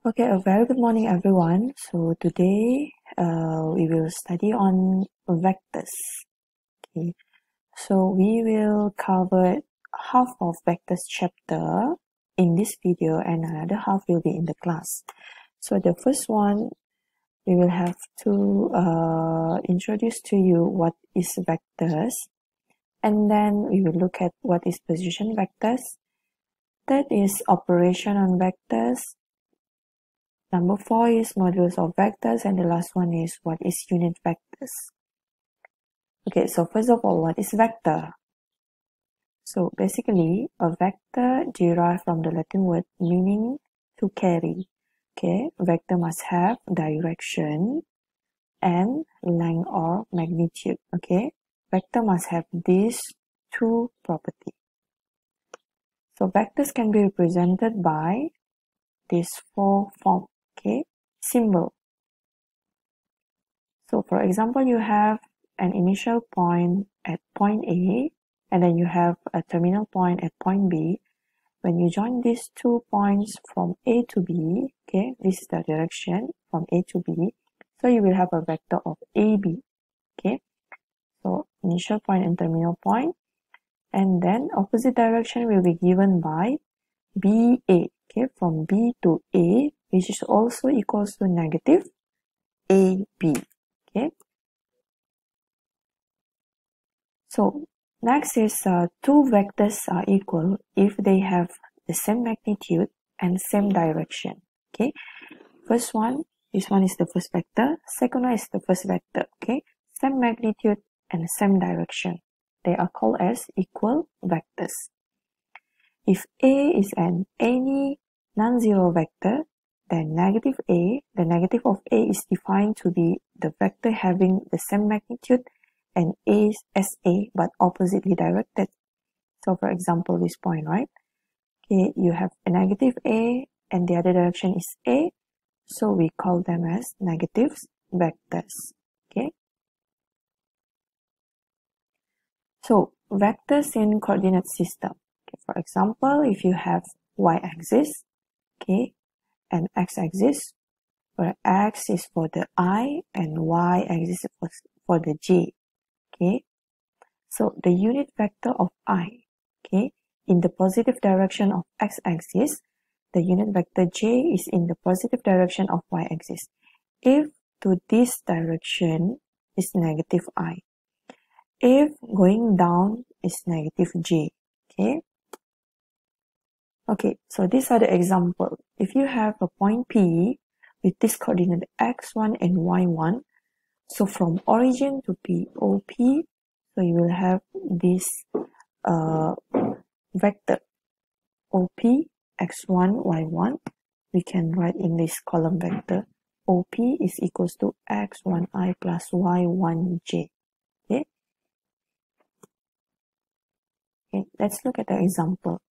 Okay, a very good morning, everyone. So today we will study on vectors. Okay, so we will cover half of vectors chapter in this video, and another half will be in the class. So the first one, we will have to introduce to you what is vectors, and then we will look at what is position vectors. That is operation on vectors. Number 4 is modules of vectors, and the last one is what is unit vectors. Okay, so first of all, what is vector? So basically, a vector derived from the Latin word meaning to carry. Okay, vector must have direction and length or magnitude. Okay, vector must have these two properties. So vectors can be represented by these four forms. Okay, symbol. So for example, you have an initial point at point A, and then you have a terminal point at point B. When you join these 2 points from A to B, okay, this is the direction from A to B. So you will have a vector of AB, okay. So initial point and terminal point, and then opposite direction will be given by BA, okay, from B to A, which is also equals to negative AB, okay. So next is two vectors are equal if they have the same magnitude and same direction. Okay, first one, this one is the first vector, second one is the first vector. Okay, same magnitude and same direction. They are called as equal vectors. If A is any non-zero vector, then negative A, the negative of A is defined to be the vector having the same magnitude and A as A but oppositely directed. So for example, this point, right? Okay, you have a negative A and the other direction is A. So we call them as negative vectors. Okay. So vectors in coordinate system. Okay, for example, if you have y-axis, okay, and x-axis, where x is for the I and y-axis for the j. Okay, so the unit vector of I, okay, in the positive direction of x-axis, the unit vector j is in the positive direction of y-axis. If to this direction is negative I, if going down is negative j, okay. Okay, so these are the example. If you have a point P with this coordinate x1 and y1, so from origin to POP, so you will have this vector OP x1 y1. We can write in this column vector OP is equals to x1i plus y1j. Okay. Okay, let's look at the example.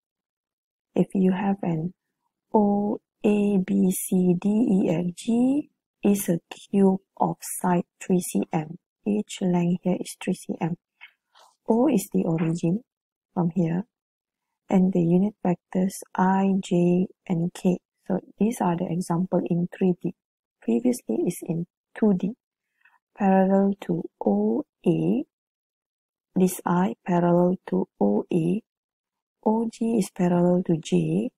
If you have an O A B C D E F G is a cube of side 3 cm. Each length here is 3 cm. O is the origin from here, and the unit vectors I, J, and K. So these are the example in 3D. Previously is in 2D. Parallel to OA, this I parallel to OA, OG is parallel to J,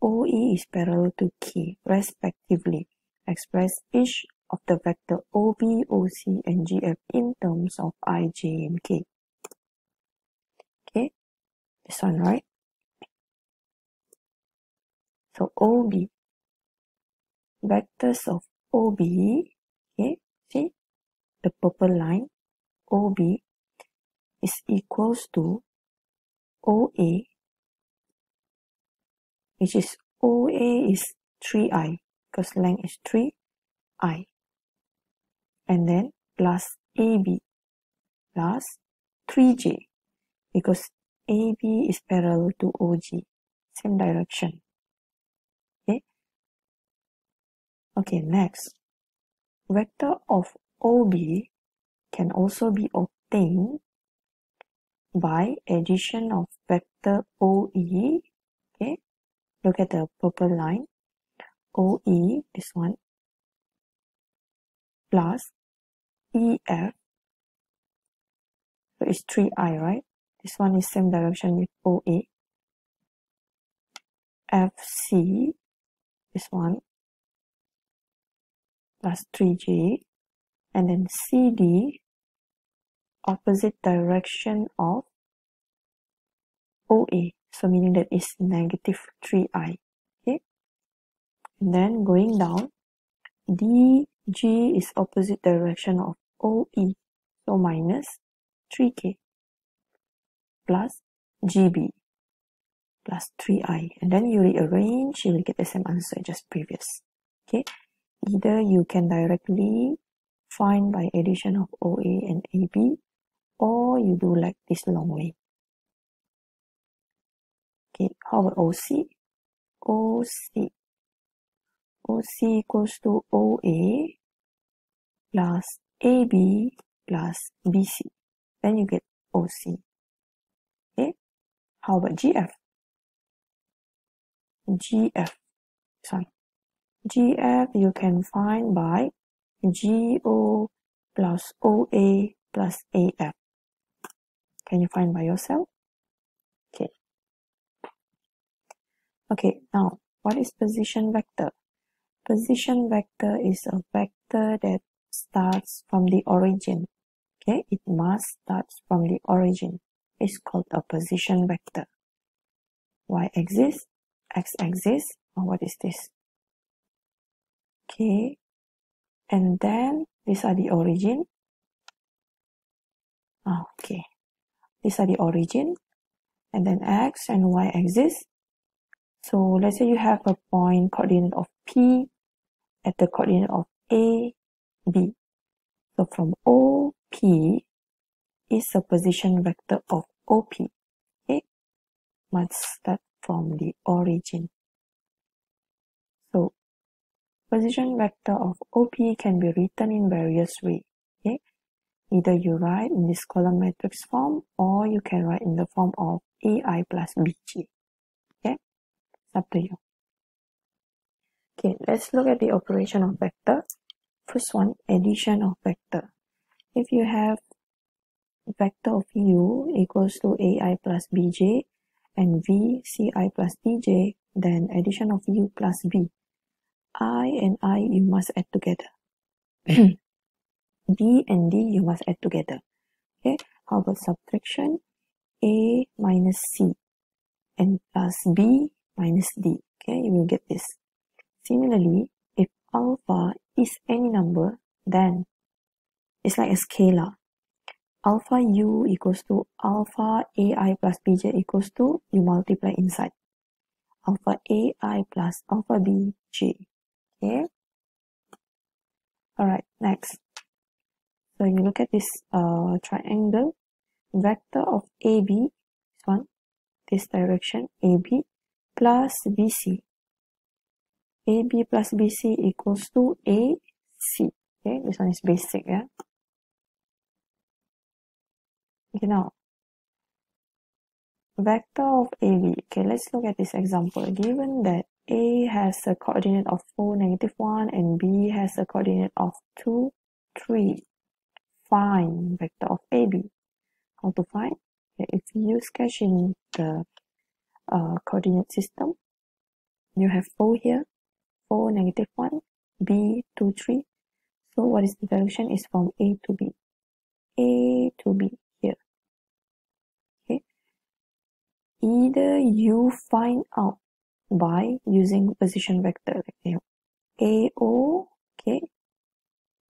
OE is parallel to K, respectively. Express each of the vector OB, OC, and GF in terms of I, J, and K. Okay, this one, right? So OB, vectors of OB, okay, see the purple line, OB is equals to OA, which is OA is 3I, because length is 3I, and then plus AB plus 3J, because AB is parallel to OG, same direction. Okay. Okay, next. Vector of OB can also be obtained by addition of vector OE. Okay. Look at the purple line. OE, this one, plus EF, so it's 3I, right? This one is same direction with OA. FC, this one, plus 3J, and then CD, opposite direction of OA, so meaning that it's negative 3I, okay? And then going down, DG is opposite direction of OE, so minus 3K, plus GB, plus 3I, and then you rearrange, you will get the same answer just previous, okay? Either you can directly find by addition of OA and AB, or you do like this long way. Okay, how about OC? OC equals to OA plus AB plus BC. Then you get OC. Okay, how about GF? GF you can find by GO plus OA plus AF. Can you find by yourself? Okay. Okay, now what is position vector? Position vector is a vector that starts from the origin. Okay, it must start from the origin. It's called a position vector. Y-axis, x-axis, or what is this? Okay, and then these are the origin. Okay, these are the origin, and then x and y-axis. So let's say you have a point coordinate of P at the coordinate of A, B. So from OP is a position vector of OP. Okay, must start from the origin. So position vector of OP can be written in various ways. Okay, either you write in this column matrix form, or you can write in the form of AI plus BG. Okay, it's up to you. Okay, let's look at the operation of vector. First one, addition of vector. If you have vector of U equals to AI plus BJ and V CI plus DJ, then addition of U plus B. I and I you must add together. B and D you must add together. Okay, how about subtraction? A minus C and plus B minus D. Okay, you will get this. Similarly, if alpha is any number, then it's like a scalar. Alpha U equals to alpha AI plus BJ equals to, you multiply inside. Alpha AI plus alpha BJ. Okay. Alright, next. So you look at this triangle. Vector of AB, this one, this direction, AB plus BC. AB plus BC equals to AC. Okay, this one is basic, yeah. Okay, now, vector of AB. Okay, let's look at this example. Given that A has a coordinate of 4, -1, and B has a coordinate of 2, 3. Find vector of AB. How to find? Okay, if you sketch in the coordinate system, you have 4 here, 4, -1, B, 2, 3. So what is the direction? Is from A to B. A to B here. Okay. Either you find out by using position vector, like here, AO, okay,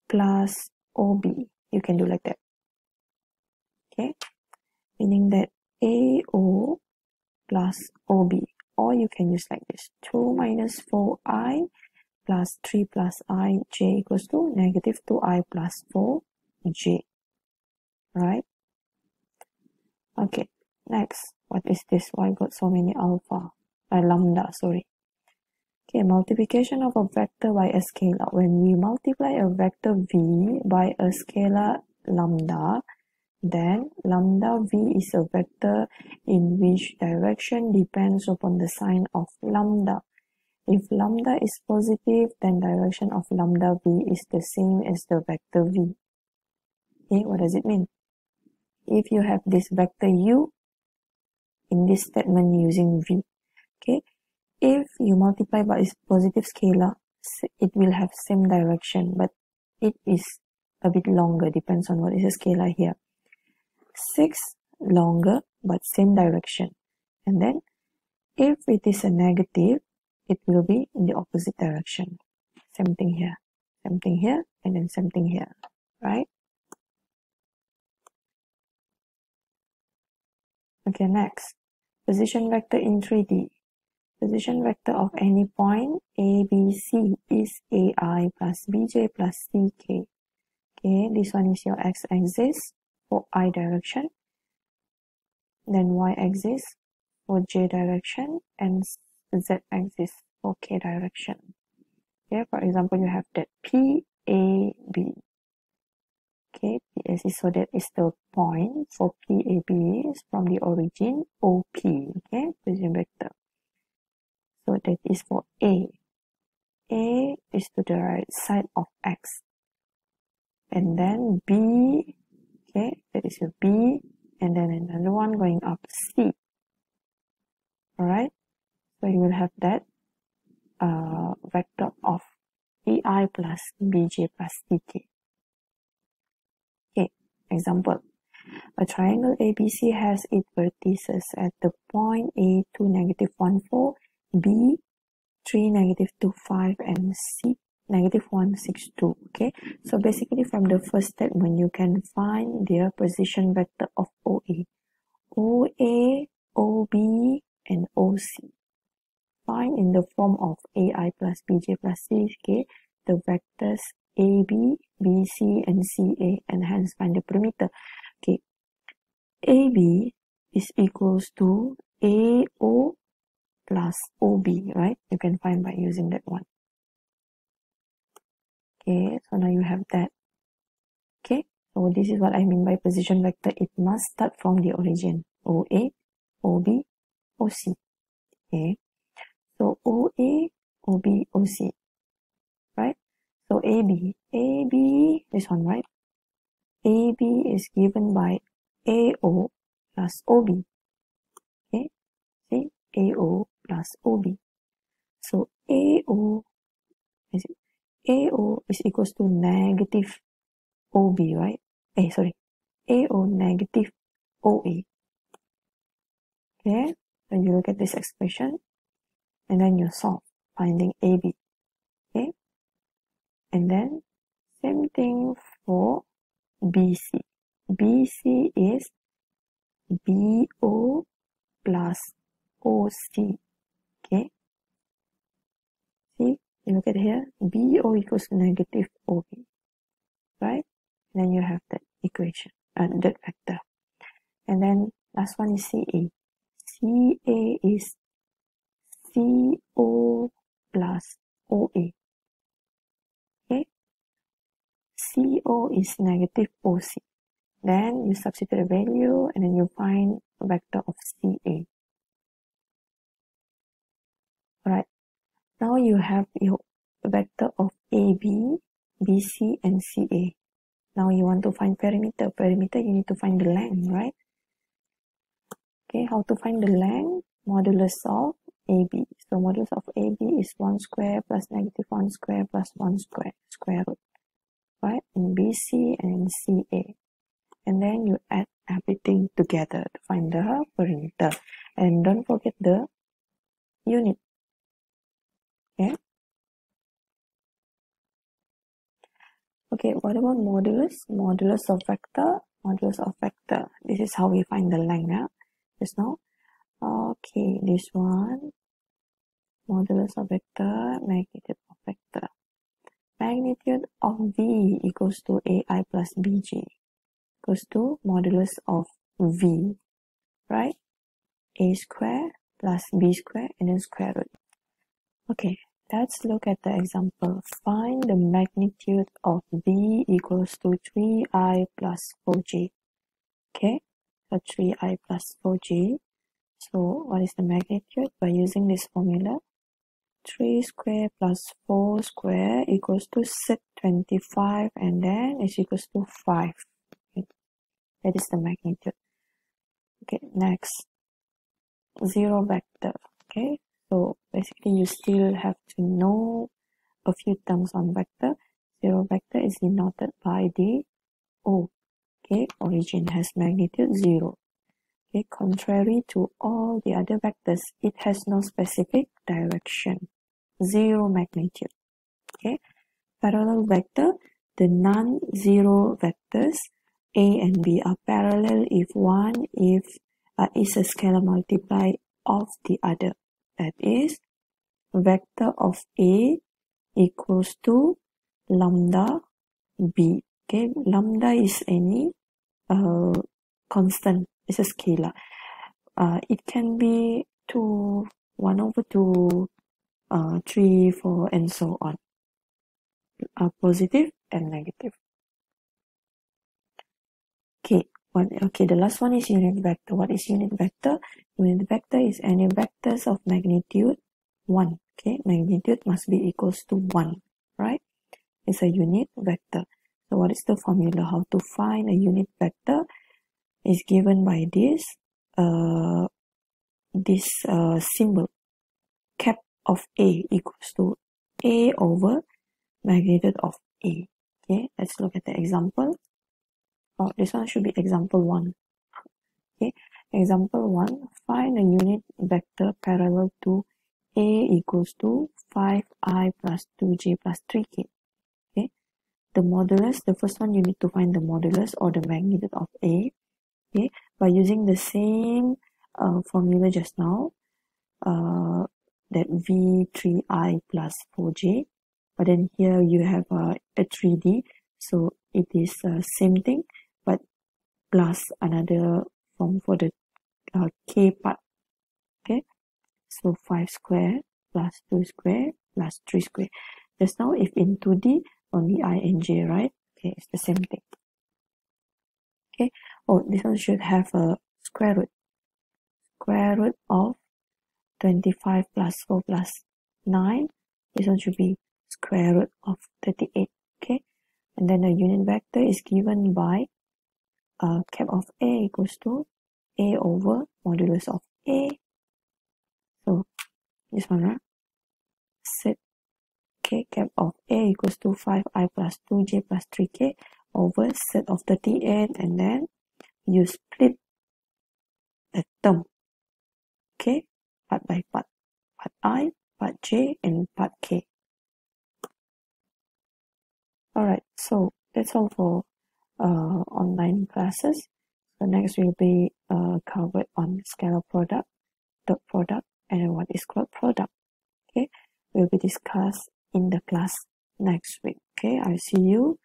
plus OB. You can do like that. Okay, meaning that AO plus OB, or you can use like this: 2 minus 4I plus 3 plus I j equals to -2I plus 4j. Right? Okay, next. What is this? Why got so many lambda, sorry. Okay, multiplication of a vector by a scalar. When we multiply a vector v by a scalar lambda, then lambda v is a vector in which direction depends upon the sign of lambda. If lambda is positive, then direction of lambda v is the same as the vector v. Okay, what does it mean? If you have this vector u in this statement using v, okay, if you multiply by its positive scalar, it will have same direction, but it is a bit longer, depends on what is the scalar here. 6 longer, but same direction. And then if it is a negative, it will be in the opposite direction. Same thing here, and then same thing here, right? Okay, next, position vector in 3D. Position vector of any point A, B, C is AI plus BJ plus CK. Okay, this one is your x-axis for I direction, then y-axis for J direction, and z-axis for K direction. Okay, for example, you have that PAB. Okay, PAC, so that is the point for PAB is from the origin OP. Okay, position vector. So that is for A. A is to the right side of X. And then B, okay, that is your B, and then another one going up C. Alright, so you will have that vector of EI plus BJ plus CK. Okay, example. A triangle ABC has its vertices at the point A 2, negative 1, 4, B 3, negative 2, 5, and C negative 1, 6, 2. Okay, so basically from the first statement you can find their position vector of OA. OA, OB, and OC. Find in the form of AI plus BJ plus CK the vectors AB, BC, and CA, and hence find the perimeter. Okay, AB is equals to AO plus OB, right? You can find by using that one. Okay, so now you have that. Okay, so this is what I mean by position vector. It must start from the origin. OA, OB, OC. Okay, so OA, OB, OC. Right? So AB, this one, right? AB is given by AO plus OB. Okay, see? AO plus OB. So AO is equals to negative OB, right? AO negative OA. Okay, so you look at this expression and then you solve, finding AB. Okay, and then same thing for BC. BC is BO plus OC. Okay, see, you look at here, BO equals negative OB, right? And then you have that equation, that vector. And then last one is CA. CA is CO plus OA. Okay, CO is negative OC. Then you substitute a value and then you find a vector of CA. Alright, now you have your vector of AB, BC, and CA. Now you want to find perimeter. Perimeter, you need to find the length, right? Okay, how to find the length? Modulus of AB. So modulus of AB is 1 square plus negative 1 square plus 1 square, square root. Right? In BC and CA. And then you add everything together to find the perimeter. And don't forget the unit. Okay? Okay, what about modulus? Modulus of vector. Modulus of vector. This is how we find the length. Yeah? Just now. Okay, this one. Modulus of vector, magnitude of vector. Magnitude of V equals to AI plus BJ equals to modulus of V, right? A square plus B square and then square root. Okay, let's look at the example. Find the magnitude of V equals to 3I plus 4J. Okay, so 3I plus 4J. So what is the magnitude? By using this formula, 3 square plus 4 square equals to set 25, and then is equals to 5. Okay. That is the magnitude. Okay, next, 0 vector. Okay, so basically you still have to know a few terms on vector. 0 vector is denoted by the O. Okay, origin has magnitude 0. Okay, contrary to all the other vectors, it has no specific direction. 0 magnitude. Okay, parallel vector, the non-zero vectors A and B are parallel if one is a scalar multiply of the other. That is, vector of A equals to lambda B. Okay, lambda is any constant. It's a scalar. It can be 2, 1 over 2, 3, 4, and so on. Positive and negative. Okay, the last one is unit vector. What is unit vector? Unit vector is any vectors of magnitude 1. Okay, magnitude must be equals to 1, right? It's a unit vector. So what is the formula? How to find a unit vector is given by this symbol. Cap of A equals to A over magnitude of A. Okay, let's look at the example. Oh, this one should be example 1. Okay, example 1, find a unit vector parallel to A equals to 5i plus 2j plus 3k. Okay, the modulus, the first one you need to find the modulus or the magnitude of A. Okay, by using the same formula just now, that v3i plus 4j, but then here you have a 3d, so it is same thing but plus another form for the k part. Okay, so 5 square plus 2 square plus 3 square. Just now if in 2d only I and j, right? Okay, it's the same thing. Okay, oh, this one should have a square root. Square root of 25 plus 4 plus 9. This one should be square root of 38. Okay, and then the unit vector is given by cap of A equals to A over modulus of A. So this one, right? Set K cap of A equals to 5i plus 2j plus 3k over set of 38, and then you split the term. Okay, part by part. Part I, part J, and part K. Alright, so that's all for online classes. So next will be covered on scalar product, dot product, and what is called product. Okay, will be discussed in the class next week. Okay, I'll see you.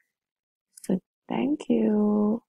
So thank you.